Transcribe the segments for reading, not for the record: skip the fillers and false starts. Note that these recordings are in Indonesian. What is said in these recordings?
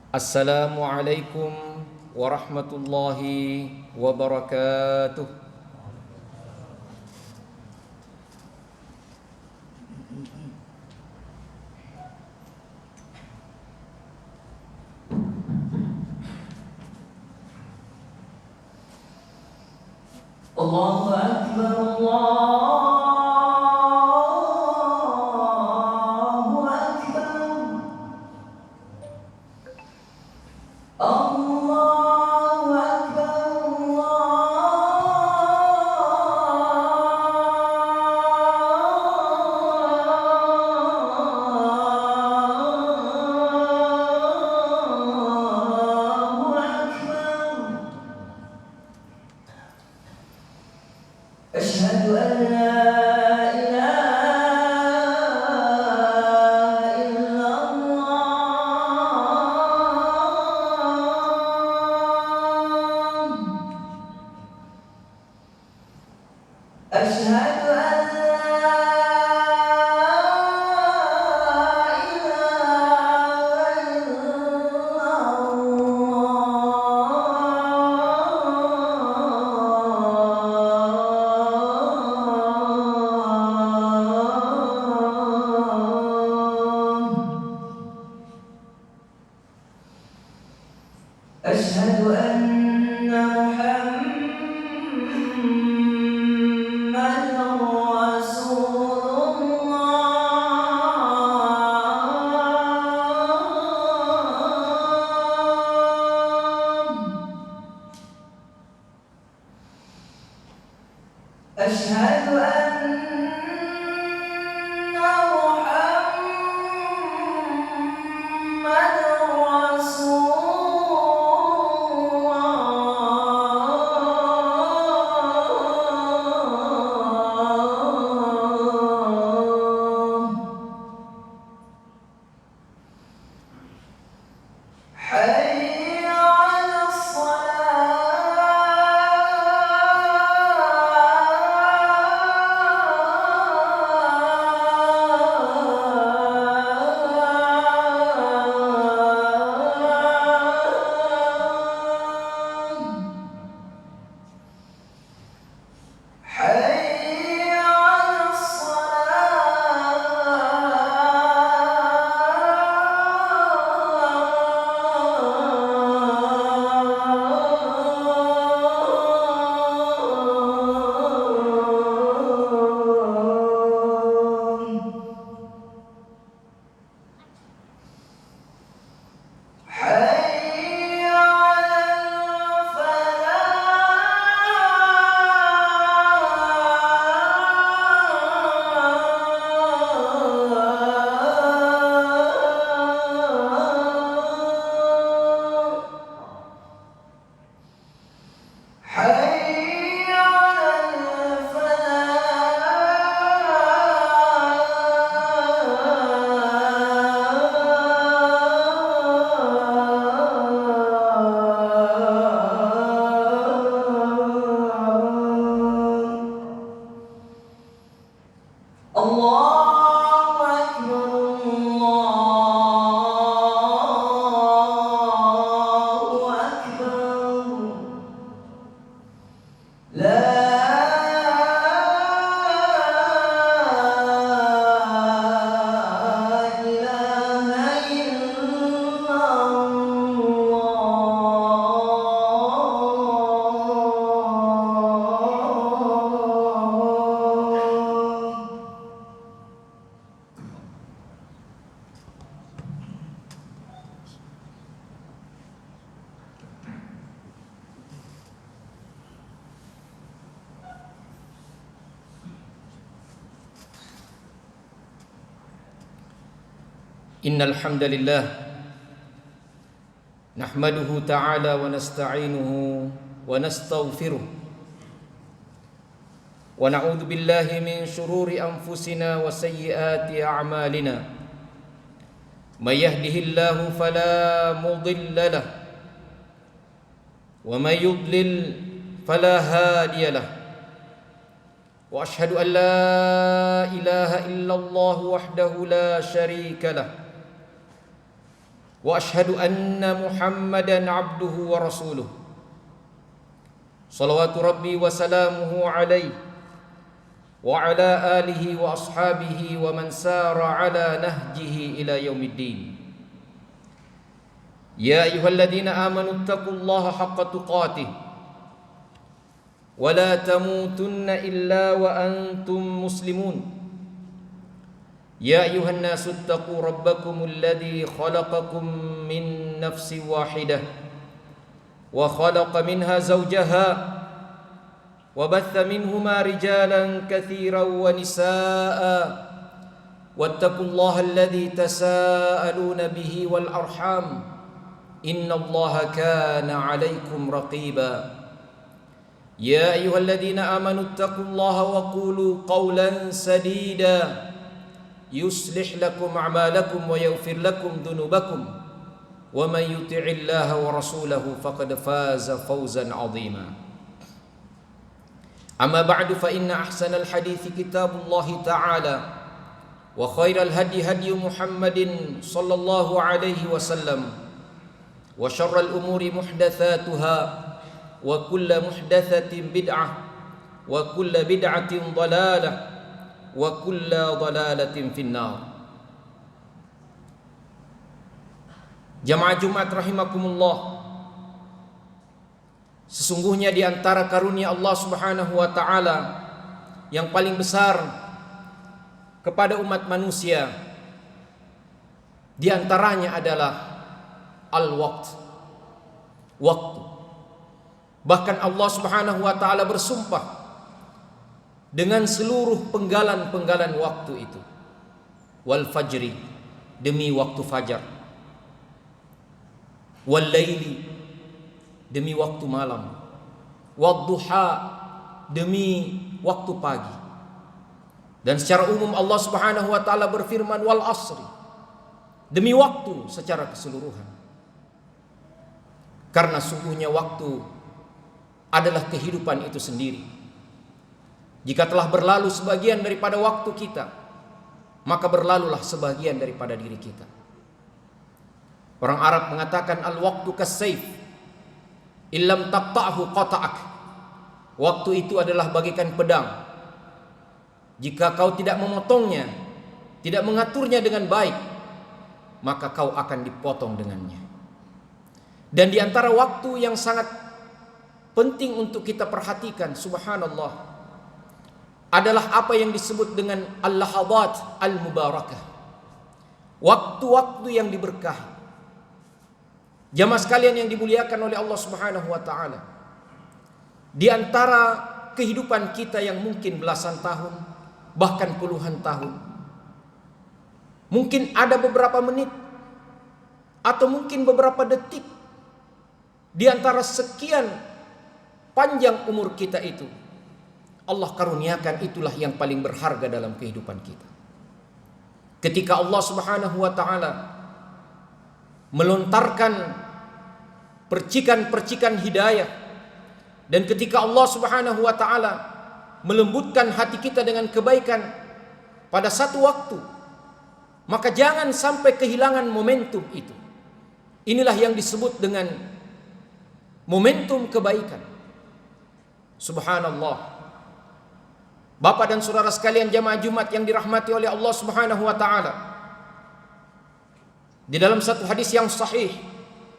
Assalamualaikum warahmatullahi wabarakatuh. Allahu Akbar, Allahu Akbar, Allahu Akbar, Allahu Akbar. أشهد أن لا إله إلا الله. أشهد أن لا إله إلا الله. أشهد أن محمدًا رسول الله. أشهد أن محمدًا رسول الله. حي على الصلاة. حي على الصلاة. حي على الفلاح. حي على الفلاح. الله أكبر، الله أكبر. لا إله إلا الله. Innal hamdalillah nahmaduhu ta'ala wa nasta'inuhu wa nastaghfiruh wa na'udzu billahi min shururi anfusina wa sayyiati a'malina. May yahdihillahu fala mudilla lahu wa may yudlil fala hadiya lahu. Wa ashhadu an la ilaha illallah wahdahu la syarika lahu وأشهد أن محمدا عبده ورسوله صلوات ربي وسلامه عليه وعلى آله وأصحابه ومن سار على نهجه إلى يوم الدين. يا أيها الذين آمنوا اتقوا الله حق تقاته ولا تموتن إلا وأنتم مسلمون. يا أيها الناس اتقوا ربكم الذي خلقكم من نفس واحدة وخلق منها زوجها وبث منهما رجالا كثيرا ونساء واتقوا الله الذي تساءلون به والأرحام إن الله كان عليكم رقيبا. يا أيها الذين آمنوا اتقوا الله وقولوا قولا سديدا يصلح لكم أعمالكم ويغفر لكم ذنوبكم ومن يطع الله ورسوله فقد فاز فوزا عظيما. أما بعد فإن أحسن الحديث كتاب الله تعالى وخير الهدي هدي محمد صلى الله عليه وسلم وشر الأمور محدثاتها وكل محدثة بدعة وكل بدعة ضلالة وكل ضلالة في النار. Jamaah Jumat rahimakumullah, sesungguhnya di antara karunia Allah Subhanahu wa taala yang paling besar kepada umat manusia, di antaranya adalah al-waqt, waktu. Bahkan Allah Subhanahu wa taala bersumpah dengan seluruh penggalan-penggalan waktu itu. Wal fajri, demi waktu fajar. Wal laili, demi waktu malam. Wad duha, demi waktu pagi. Dan secara umum Allah Subhanahu wa taala berfirman wal asri, demi waktu secara keseluruhan. Karena sungguhnya waktu adalah kehidupan itu sendiri. Jika telah berlalu sebagian daripada waktu kita, maka berlalulah sebagian daripada diri kita. Orang Arab mengatakan al-waqtu kas-sayf, illam taqta'hu qata'ak. Waktu itu adalah bagaikan pedang. Jika kau tidak memotongnya, tidak mengaturnya dengan baik, maka kau akan dipotong dengannya. Dan di antara waktu yang sangat penting untuk kita perhatikan, subhanallah, adalah apa yang disebut dengan al-lahadat al-mubarakah, waktu-waktu yang diberkahi. Jamaah sekalian yang dimuliakan oleh Allah Subhanahu wa taala, di antara kehidupan kita yang mungkin belasan tahun, bahkan puluhan tahun, mungkin ada beberapa menit atau mungkin beberapa detik di antara sekian panjang umur kita itu, Allah karuniakan itulah yang paling berharga dalam kehidupan kita. Ketika Allah Subhanahu wa taala melontarkan percikan-percikan hidayah, dan ketika Allah Subhanahu wa taala melembutkan hati kita dengan kebaikan pada satu waktu, maka jangan sampai kehilangan momentum itu. Inilah yang disebut dengan momentum kebaikan. Subhanallah. Bapak dan saudara sekalian jamaah Jumat yang dirahmati oleh Allah Subhanahu wa taala, di dalam satu hadis yang sahih,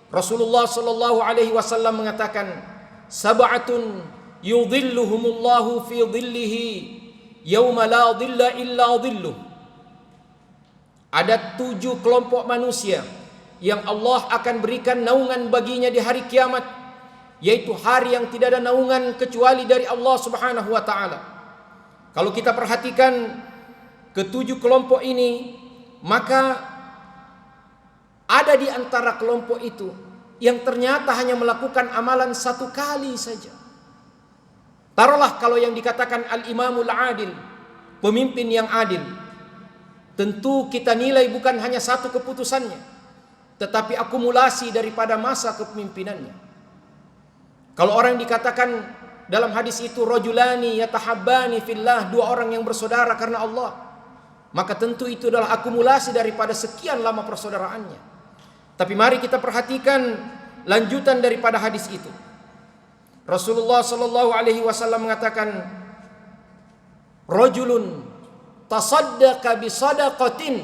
Rasulullah sallallahu alaihi wasallam mengatakan, sab'atun yudhilluhumullahu fi dhillihi yauma la dhilla illa dhilluh. Ada 7 kelompok manusia yang Allah akan berikan naungan baginya di hari kiamat, yaitu hari yang tidak ada naungan kecuali dari Allah Subhanahu wa taala. Kalau kita perhatikan ke-7 kelompok ini, maka ada di antara kelompok itu yang ternyata hanya melakukan amalan 1 kali saja. Taruhlah kalau yang dikatakan al-imamul adil, pemimpin yang adil, tentu kita nilai bukan hanya 1 keputusannya, tetapi akumulasi daripada masa kepemimpinannya. Kalau orang dikatakan dalam hadis itu rajulani yatahabbani fillah, 2 orang yang bersaudara karena Allah, maka tentu itu adalah akumulasi daripada sekian lama persaudaraannya. Tapi mari kita perhatikan lanjutan daripada hadis itu. Rasulullah sallallahu alaihi wasallam mengatakan, rajulun tasaddaqa bi sadaqatin.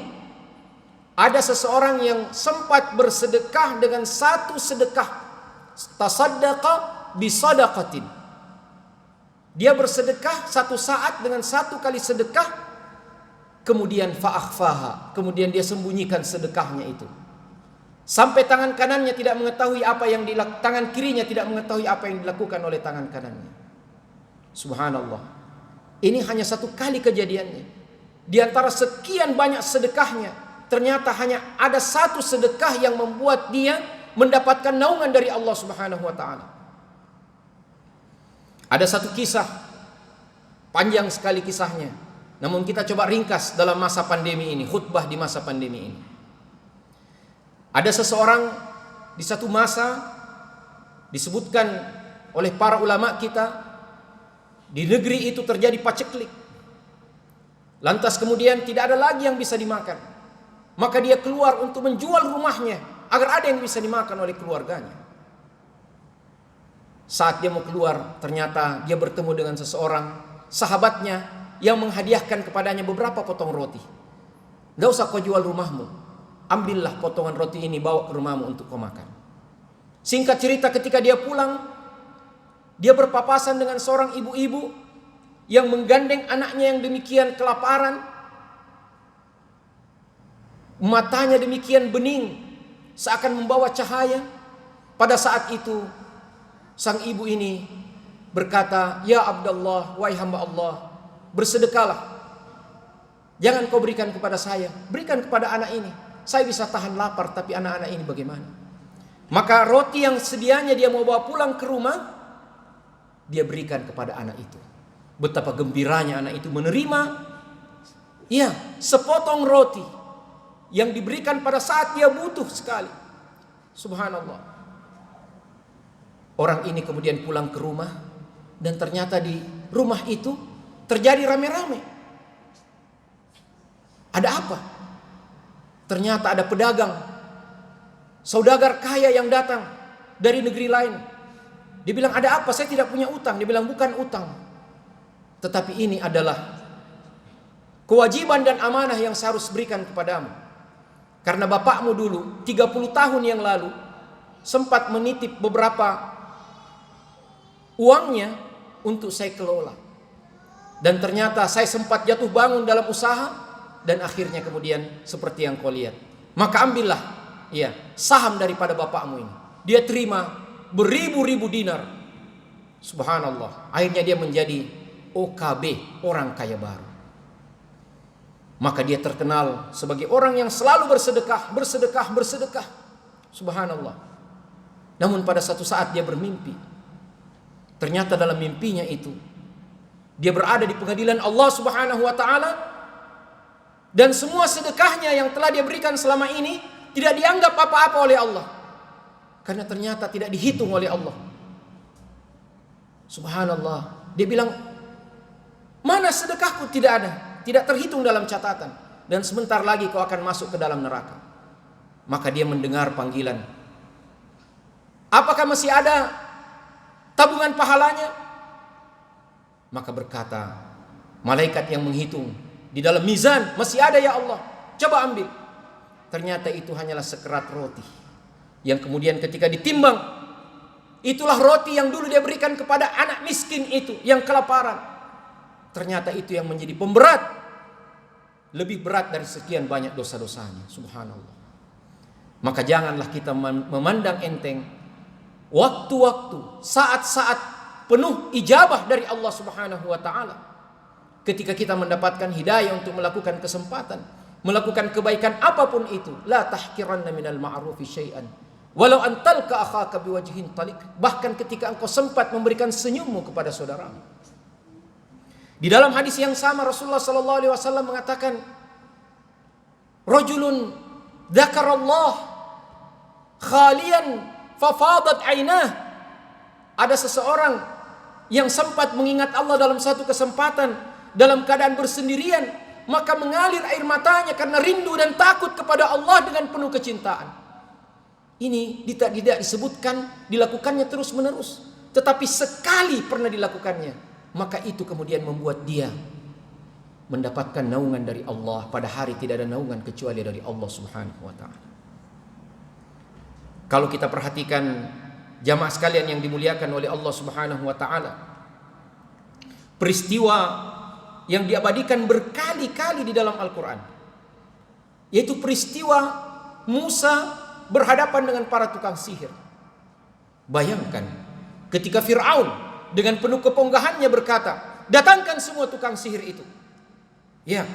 Ada seseorang yang sempat bersedekah dengan satu sedekah. Tasaddaqa bi sadaqatin. Dia bersedekah satu saat dengan satu kali sedekah, kemudian fa'akhfaha, kemudian dia sembunyikan sedekahnya itu. Sampai tangan kanannya tidak mengetahui apa yang tangan kirinya tidak mengetahui apa yang dilakukan oleh tangan kanannya. Subhanallah. Ini hanya satu kali kejadiannya. Di antara sekian banyak sedekahnya, ternyata hanya ada satu sedekah yang membuat dia mendapatkan naungan dari Allah Subhanahu wa taala. Ada satu kisah, panjang sekali kisahnya. Namun kita coba ringkas dalam masa pandemi ini, khutbah di masa pandemi ini. Ada seseorang di satu masa disebutkan oleh para ulama kita, di negeri itu terjadi paceklik. Lantas kemudian tidak ada lagi yang bisa dimakan. Maka dia keluar untuk menjual rumahnya agar ada yang bisa dimakan oleh keluarganya. Saat dia mau keluar, ternyata dia bertemu dengan seseorang sahabatnya yang menghadiahkan kepadanya beberapa potong roti. Gak usah kau jual rumahmu, ambillah potongan roti ini, bawa ke rumahmu untuk kau makan. Singkat cerita, ketika dia pulang, dia berpapasan dengan seorang ibu-ibu yang menggandeng anaknya yang demikian kelaparan. Matanya demikian bening, seakan membawa cahaya. Pada saat itu, sang ibu ini berkata, "Ya Abdullah, wahai hamba Allah, bersedekahlah. Jangan kau berikan kepada saya, berikan kepada anak ini. Saya bisa tahan lapar, tapi anak-anak ini bagaimana?" Maka roti yang sedianya dia mau bawa pulang ke rumah, dia berikan kepada anak itu. Betapa gembiranya anak itu menerima, ya, sepotong roti yang diberikan pada saat dia butuh sekali. Subhanallah. Orang ini kemudian pulang ke rumah, dan ternyata di rumah itu terjadi rame-rame. Ada apa? Ternyata ada pedagang, saudagar kaya yang datang dari negeri lain. Dia bilang, "Ada apa? Saya tidak punya utang." Dia bilang, "Bukan utang, tetapi ini adalah kewajiban dan amanah yang saya harus berikan kepadamu. Karena bapakmu dulu 30 tahun yang lalu sempat menitip beberapa uangnya untuk saya kelola. Dan ternyata saya sempat jatuh bangun dalam usaha, dan akhirnya kemudian seperti yang kau lihat. Maka ambillah, ya, saham daripada bapakmu ini." Dia terima beribu-ribu dinar. Subhanallah. Akhirnya dia menjadi OKB, orang kaya baru. Maka dia terkenal sebagai orang yang selalu bersedekah, bersedekah, bersedekah. Subhanallah. Namun pada satu saat dia bermimpi. Ternyata dalam mimpinya itu, dia berada di pengadilan Allah Subhanahu wa taala, dan semua sedekahnya yang telah dia berikan selama ini tidak dianggap apa-apa oleh Allah, karena ternyata tidak dihitung oleh Allah. Subhanallah. Dia bilang, "Mana sedekahku?" Tidak ada, tidak terhitung dalam catatan, dan sebentar lagi kau akan masuk ke dalam neraka. Maka dia mendengar panggilan, "Apakah masih ada tabungan pahalanya?" Maka berkata malaikat yang menghitung, "Di dalam mizan masih ada ya Allah, coba ambil." Ternyata itu hanyalah sekerat roti, yang kemudian ketika ditimbang, itulah roti yang dulu dia berikan kepada anak miskin itu yang kelaparan. Ternyata itu yang menjadi pemberat, lebih berat dari sekian banyak dosa-dosanya. Subhanallah. Maka janganlah kita memandang enteng waktu-waktu, saat-saat penuh ijabah dari Allah Subhanahu wa taala. Ketika kita mendapatkan hidayah untuk melakukan kesempatan, melakukan kebaikan apapun itu, la tahqiranna minal ma'rufi syai'an walau an talqa akhaka biwajhin taliq. Bahkan ketika engkau sempat memberikan senyummu kepada saudaramu. Di dalam hadis yang sama Rasulullah sallallahu alaihi wasallam mengatakan, "Rajulun dzakarallah khalian fafadat ainah." Ada seseorang yang sempat mengingat Allah dalam satu kesempatan dalam keadaan bersendirian, maka mengalir air matanya karena rindu dan takut kepada Allah dengan penuh kecintaan. Ini tidak disebutkan dilakukannya terus-menerus, tetapi sekali pernah dilakukannya, maka itu kemudian membuat dia mendapatkan naungan dari Allah. Pada hari tidak ada naungan kecuali dari Allah Subhanahu wa taala. Kalau kita perhatikan jamaah sekalian yang dimuliakan oleh Allah Subhanahu wa taala, peristiwa yang diabadikan berkali-kali di dalam Al-Qur'an, yaitu peristiwa Musa berhadapan dengan para tukang sihir. Bayangkan ketika Fir'aun dengan penuh keponggahannya berkata, datangkan semua tukang sihir itu, ya,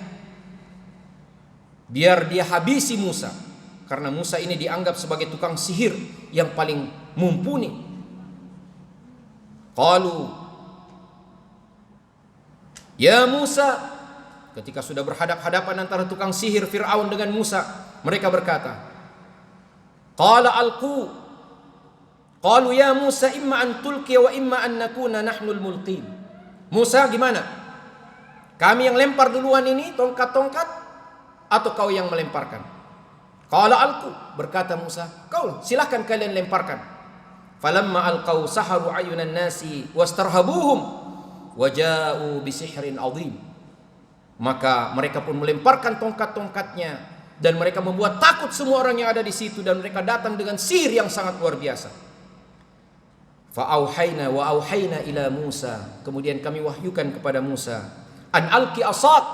biar dia habisi Musa. Karena Musa ini dianggap sebagai tukang sihir yang paling mumpuni. Qalu, ya Musa, ketika sudah berhadap-hadapan antara tukang sihir Fir'aun dengan Musa, mereka berkata, qala alqu. Qalu ya Musa imma an tulqi wa imma an nakuna nahnul mulqin. Musa, gimana? Kami yang lempar duluan ini tongkat-tongkat atau kau yang melemparkan? Qala alqu, berkata Musa, kau silahkan kalian lemparkan. Falamma alqau saharu ayunan nasi wastarhabuhum waja'u bisihrin azim. Maka mereka pun melemparkan tongkat-tongkatnya dan mereka membuat takut semua orang yang ada di situ, dan mereka datang dengan sihir yang sangat luar biasa. Fa auhayna wa auhayna ila Musa, kemudian kami wahyukan kepada Musa, an alqi asad,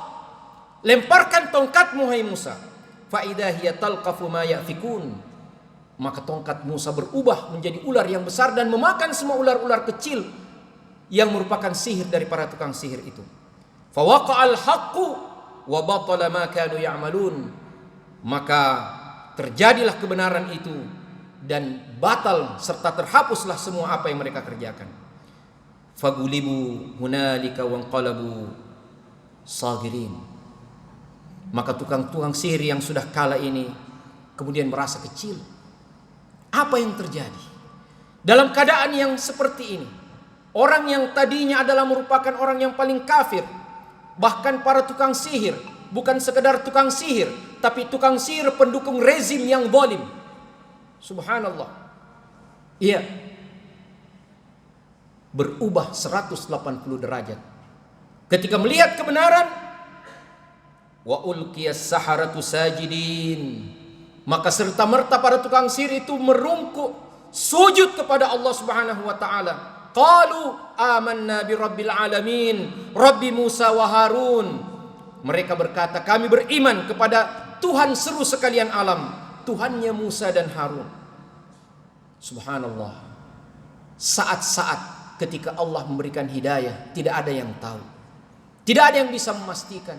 lemparkan tongkatmu hai Musa. Fa idza hiya talqafu ma yafikun, maka tongkat Musa berubah menjadi ular yang besar dan memakan semua ular-ular kecil yang merupakan sihir dari para tukang sihir itu. Fa waqa'al haqqu wa batala ma kanu ya'malun, maka terjadilah kebenaran itu dan batal serta terhapuslah semua apa yang mereka kerjakan. Fagulibu hunalika wanqalabu sagirin. Maka tukang-tukang sihir yang sudah kalah ini kemudian merasa kecil. Apa yang terjadi? Dalam keadaan yang seperti ini, orang yang tadinya adalah merupakan orang yang paling kafir, bahkan para tukang sihir, bukan sekedar tukang sihir, tapi tukang sihir pendukung rezim yang zalim. Subhanallah. Iya. Berubah 180 derajat. Ketika melihat kebenaran, wa ulqiyas saharatu sajidin, maka serta merta para tukang sihir itu merungkuk sujud kepada Allah Subhanahu wa taala. Qalu amanna bi rabbil alamin, rabbi Musa wa Harun. Mereka berkata, kami beriman kepada Tuhan seru sekalian alam, Tuhannya Musa dan Harun. Subhanallah. Saat-saat ketika Allah memberikan hidayah, tidak ada yang tahu, tidak ada yang bisa memastikan,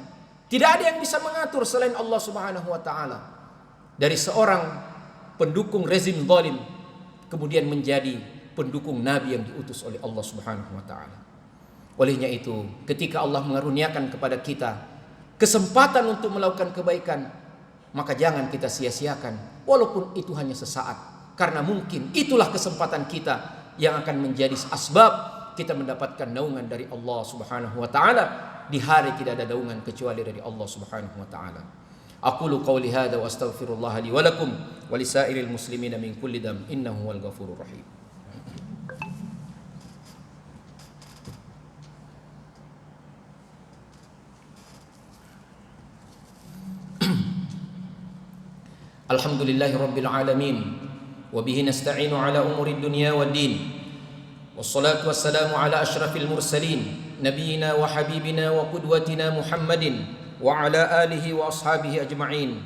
tidak ada yang bisa mengatur selain Allah Subhanahu wa taala. Dari seorang pendukung rezim zalim kemudian menjadi pendukung nabi yang diutus oleh Allah Subhanahu wa taala. Olehnya itu, ketika Allah mengaruniakan kepada kita kesempatan untuk melakukan kebaikan, maka jangan kita sia-siakan walaupun itu hanya sesaat, karena mungkin itulah kesempatan kita yang akan menjadi asbab kita mendapatkan naungan dari Allah Subhanahu wa taala. Di hari tidak ada naungan kecuali dari Allah Subhanahu wa taala. Aqulu qawli hadza wa astaghfirullah li wa lakum wa lisairil muslimina min kulli dam innahu wal ghafurur rahim. Alhamdulillahi rabbil alamin wa bihi nasta'inu ala umuri dunya waddin. Wassalatu wassalamu ala asyrafil mursalin nabiyina wa habibina wa qudwatina Muhammadin wa ala alihi wa ashabihi ajma'in.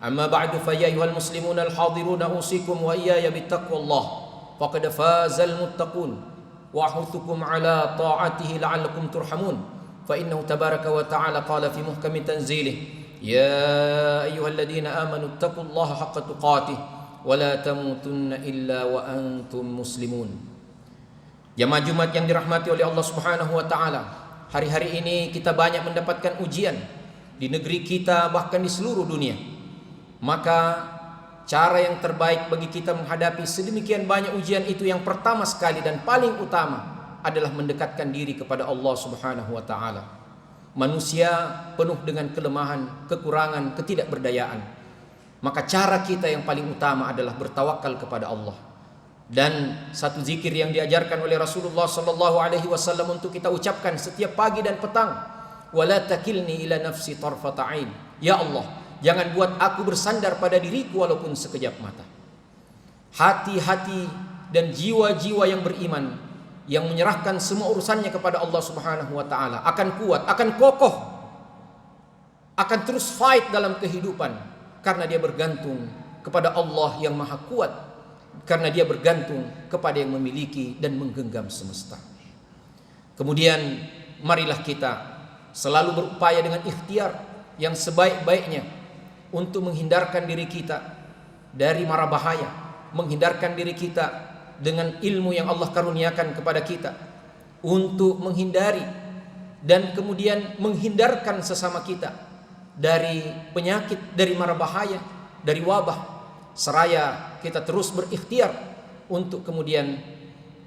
Amma ba'du, fa ya ayyuhal muslimuna al-hadiruna usikum wa iyaya bittaqwallah faqad fazal muttaqun wa ahuthukum ala ta'atihi la'allakum turhamun. Fa innahu tabaraka wa ta'ala qala fi muhkami tanzilih, ya ayyuhalladzina amanu ittaqullaha haqqa tuqatih wa la tamutunna illa wa antum muslimun. Jamaah Jumat yang dirahmati oleh Allah Subhanahu wa taala, hari-hari ini kita banyak mendapatkan ujian di negeri kita, bahkan di seluruh dunia. Maka cara yang terbaik bagi kita menghadapi sedemikian banyak ujian itu, yang pertama sekali dan paling utama adalah mendekatkan diri kepada Allah Subhanahu wa taala. Manusia penuh dengan kelemahan, kekurangan, ketidakberdayaan. maka cara kita yang paling utama adalah bertawakal kepada Allah. Dan satu zikir yang diajarkan oleh Rasulullah sallallahu alaihi wasallam untuk kita ucapkan setiap pagi dan petang, wala takilni ila nafsi tarfata ain. Ya Allah, jangan buat aku bersandar pada diriku walaupun sekejap mata. Hati-hati dan jiwa-jiwa yang beriman, yang menyerahkan semua urusannya kepada Allah Subhanahu wa taala, akan kuat, akan kokoh, akan terus fight dalam kehidupan, karena dia bergantung kepada Allah yang maha kuat, karena dia bergantung kepada yang memiliki dan menggenggam semesta. Kemudian marilah kita selalu berupaya dengan ikhtiar yang sebaik-baiknya untuk menghindarkan diri kita dari mara bahaya, menghindarkan diri kita dengan ilmu yang Allah karuniakan kepada kita, untuk menghindari dan kemudian menghindarkan sesama kita dari penyakit, dari mara bahaya, dari wabah, seraya kita terus berikhtiar untuk kemudian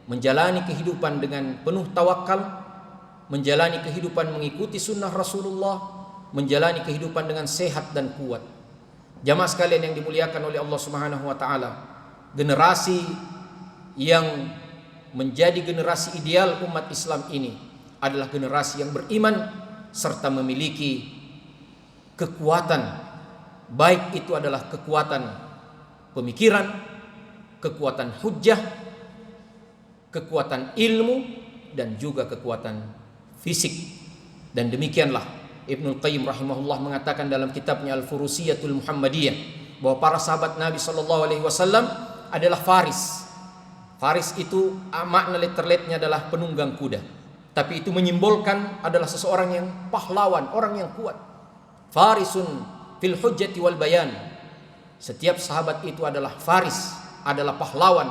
menjalani kehidupan dengan penuh tawakal, menjalani kehidupan mengikuti sunnah Rasulullah, menjalani kehidupan dengan sehat dan kuat. Jamaah sekalian yang dimuliakan oleh Allah Subhanahu wa taala, generasi yang menjadi generasi ideal umat Islam ini adalah generasi yang beriman serta memiliki kekuatan, baik itu adalah kekuatan pemikiran, kekuatan hujjah, kekuatan ilmu, dan juga kekuatan fisik. Dan demikianlah Ibnul Qayyim rahimahullah mengatakan dalam kitabnya Al-Furusiyatul Muhammadiyah bahwa para sahabat Nabi SAW adalah faris. Faris itu makna literalnya adalah penunggang kuda, tapi itu menyimbolkan adalah seseorang yang pahlawan, orang yang kuat. Farisun fil hujjati wal bayan. Setiap sahabat itu adalah faris, adalah pahlawan,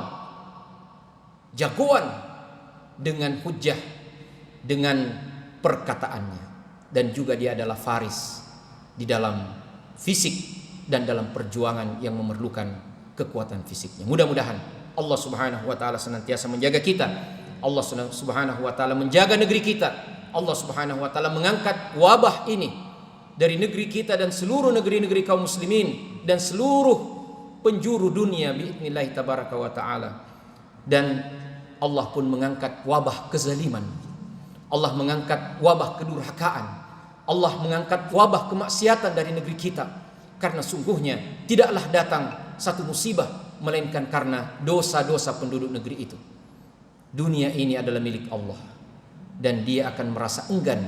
jagoan dengan hujjah, dengan perkataannya. Dan juga dia adalah faris di dalam fisik dan dalam perjuangan yang memerlukan kekuatan fisiknya. Mudah-mudahan Allah Subhanahu wa taala senantiasa menjaga kita. Allah Subhanahu wa taala menjaga negeri kita. Allah Subhanahu wa taala mengangkat wabah ini dari negeri kita dan seluruh negeri-negeri kaum muslimin dan seluruh penjuru dunia biidznillah tabaraka wa taala. Dan Allah pun mengangkat wabah kezaliman. Allah mengangkat wabah kedurhakaan. Allah mengangkat wabah kemaksiatan dari negeri kita, karena sungguhnya tidaklah datang satu musibah melainkan karena dosa-dosa penduduk negeri itu. Dunia ini adalah milik Allah, dan dia akan merasa enggan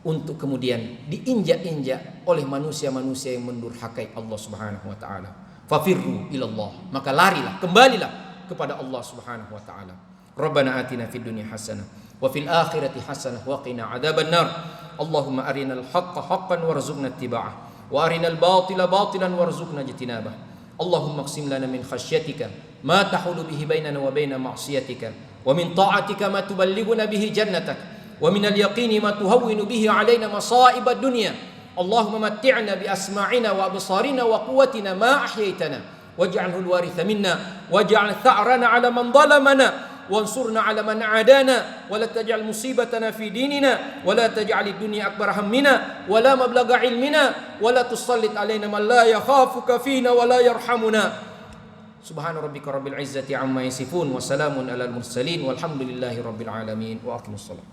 untuk kemudian diinjak-injak oleh manusia-manusia yang mendurhakai Allah Subhanahu wa taala. Fafirru ilallah, maka larilah, kembalilah kepada Allah Subhanahu wa taala. Rabbana atina fid dunya hasanah wa fil akhirati hasanah wa qina adzabannar. Allahumma arinal haqqa haqqan warzuqna ittiba'ah wa arinal batila batilan warzuqna ijtinabah. Allahumma aqsim lana min khasyatika ma tahulu bihi bainana wa baina ma'siyatika wa min ta'atika ma tuballighuna bihi jannatak wa min al-yaqini ma tuhawwinu bihi 'alaina masa'ib ad-dunya. Allahumma matti'na bi asma'ina wa absarina wa quwwatina ma ahyaytana waj'alhu al-waritha minna waj'al tha'rana 'ala man zalamana وانصرنا على من عادانا ولا تجعل مصيبتنا في ديننا ولا تجعل الدنيا أكبر همنا ولا مبلغ علمنا ولا تسلط علينا من لا يخافك فينا ولا يرحمنا. سبحان ربك رب العزة عما يصفون وسلام على المرسلين والحمد لله رب العالمين وأقم الصلاة.